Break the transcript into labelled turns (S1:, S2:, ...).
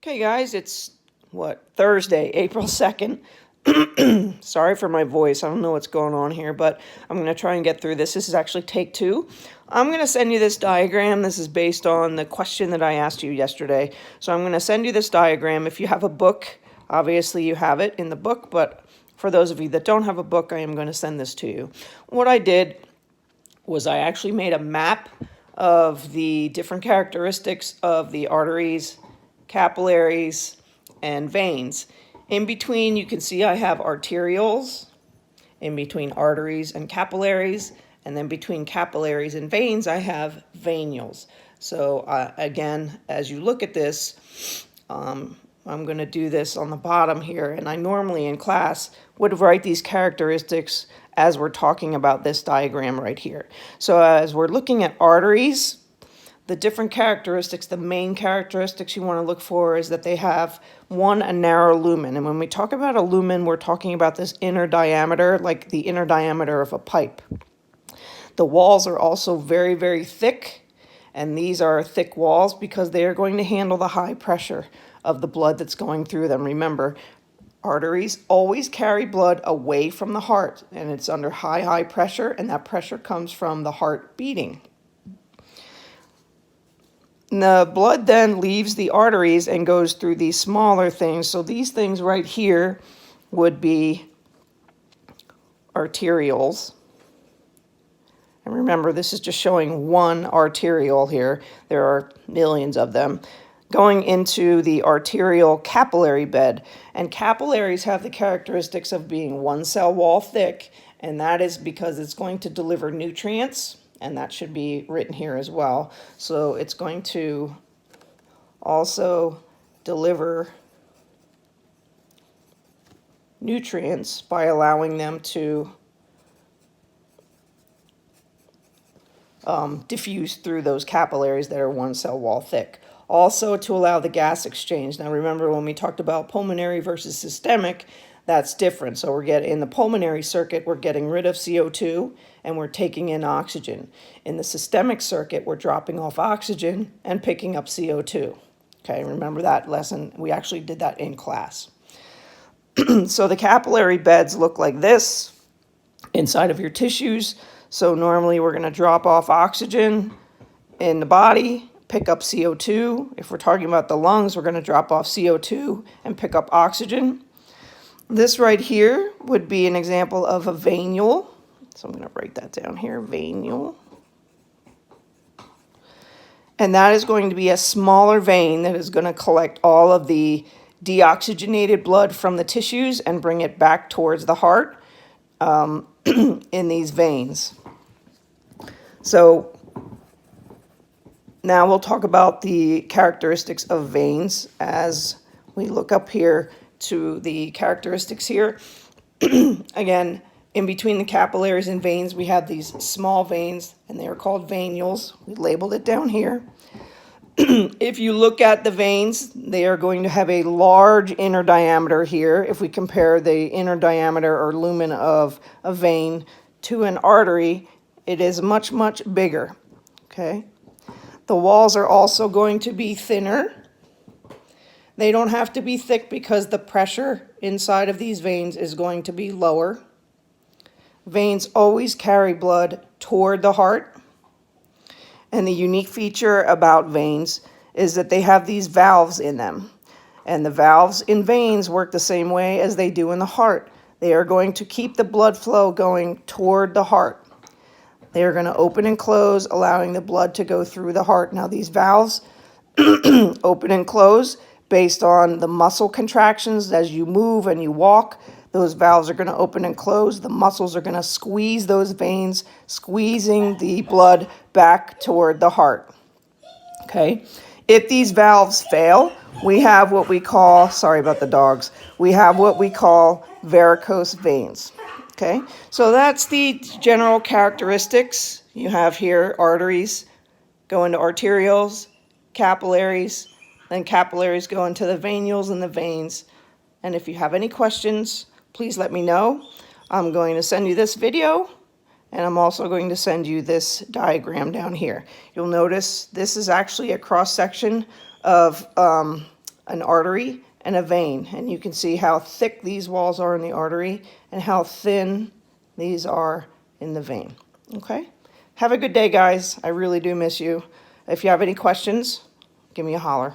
S1: Okay, guys, it's Thursday, April 2nd. Sorry for my voice. I don't know what's going on here, but I'm going to try and get through this. This is actually take two. I'm going to send you this diagram. This is based on the question that I asked you yesterday. So I'm going to send you this diagram. If you have a book, obviously you have it in the book, but for those of you that don't have a book, I am going to send this to you. What I did was I actually made a map of the different characteristics of the arteries, capillaries, and veins. In between, you can see I have arterioles, in between arteries and capillaries, and then between capillaries and veins, I have venules. So again, as you look at this, I'm going to do this on the bottom here, and I normally in class would write these characteristics as we're talking about this diagram right here. So as we're looking at arteries, the different characteristics, the main characteristics you want to look for is that they have, one, a narrow lumen. And when we talk about a lumen, we're talking about this inner diameter, like the inner diameter of a pipe. The walls are also very, very thick, and these are thick walls because they are going to handle the high pressure of the blood that's going through them. Remember, arteries always carry blood away from the heart, and it's under high pressure, and that pressure comes from the heart beating. The blood then leaves the arteries and goes through these smaller things. So these things right here would be arterioles. And remember, this is just showing one arteriole here. There are millions of them. Going into the arterial capillary bed. And capillaries have the characteristics of being one cell wall thick, and that is because it's going to deliver nutrients. And that should be written here as well. So it's going to also deliver nutrients by allowing them to diffuse through those capillaries that are one cell wall thick. Also to allow the gas exchange. Now remember when we talked about pulmonary versus systemic, that's different. So we're getting in the pulmonary circuit, we're getting rid of CO2 and we're taking in oxygen. In the systemic circuit, we're dropping off oxygen and picking up CO2. Okay, remember that lesson? We actually did that in class. So the capillary beds look like this inside of your tissues. So normally we're going to drop off oxygen in the body, pick up CO2. If we're talking about the lungs, we're going to drop off CO2 and pick up oxygen. This right here would be an example of a venule. So I'm going to write that down here, venule. And that is going to be a smaller vein that is going to collect all of the deoxygenated blood from the tissues and bring it back towards the heart in these veins. So now we'll talk about the characteristics of veins as we look up here to the characteristics here. Again, in between the capillaries and veins, we have these small veins, and they are called venules. We labeled it down here. If you look at the veins, they are going to have a large inner diameter here. If we compare the inner diameter or lumen of a vein to an artery, it is much, much bigger. Okay? The walls are also going to be thinner. They don't have to be thick because the pressure inside of these veins is going to be lower. Veins always carry blood toward the heart. And the unique feature about veins is that they have these valves in them. And the valves in veins work the same way as they do in the heart. They are going to keep the blood flow going toward the heart. They are going to open and close, allowing the blood to go through the heart. Now these valves open and close based on the muscle contractions. As you move and you walk, those valves are going to open and close. The muscles are going to squeeze those veins, squeezing the blood back toward the heart. Okay? If these valves fail, we have what we call, sorry about the dogs, we have what we call varicose veins. Okay? So that's the general characteristics. You have here arteries go into arterioles, capillaries, then capillaries go into the venules and the veins. And if you have any questions, please let me know. I'm going to send you this video, and I'm also going to send you this diagram down here. You'll notice this is actually a cross-section of an artery and a vein. And you can see how thick these walls are in the artery and how thin these are in the vein. Okay? Have a good day, guys. I really do miss you. If you have any questions, give me a holler.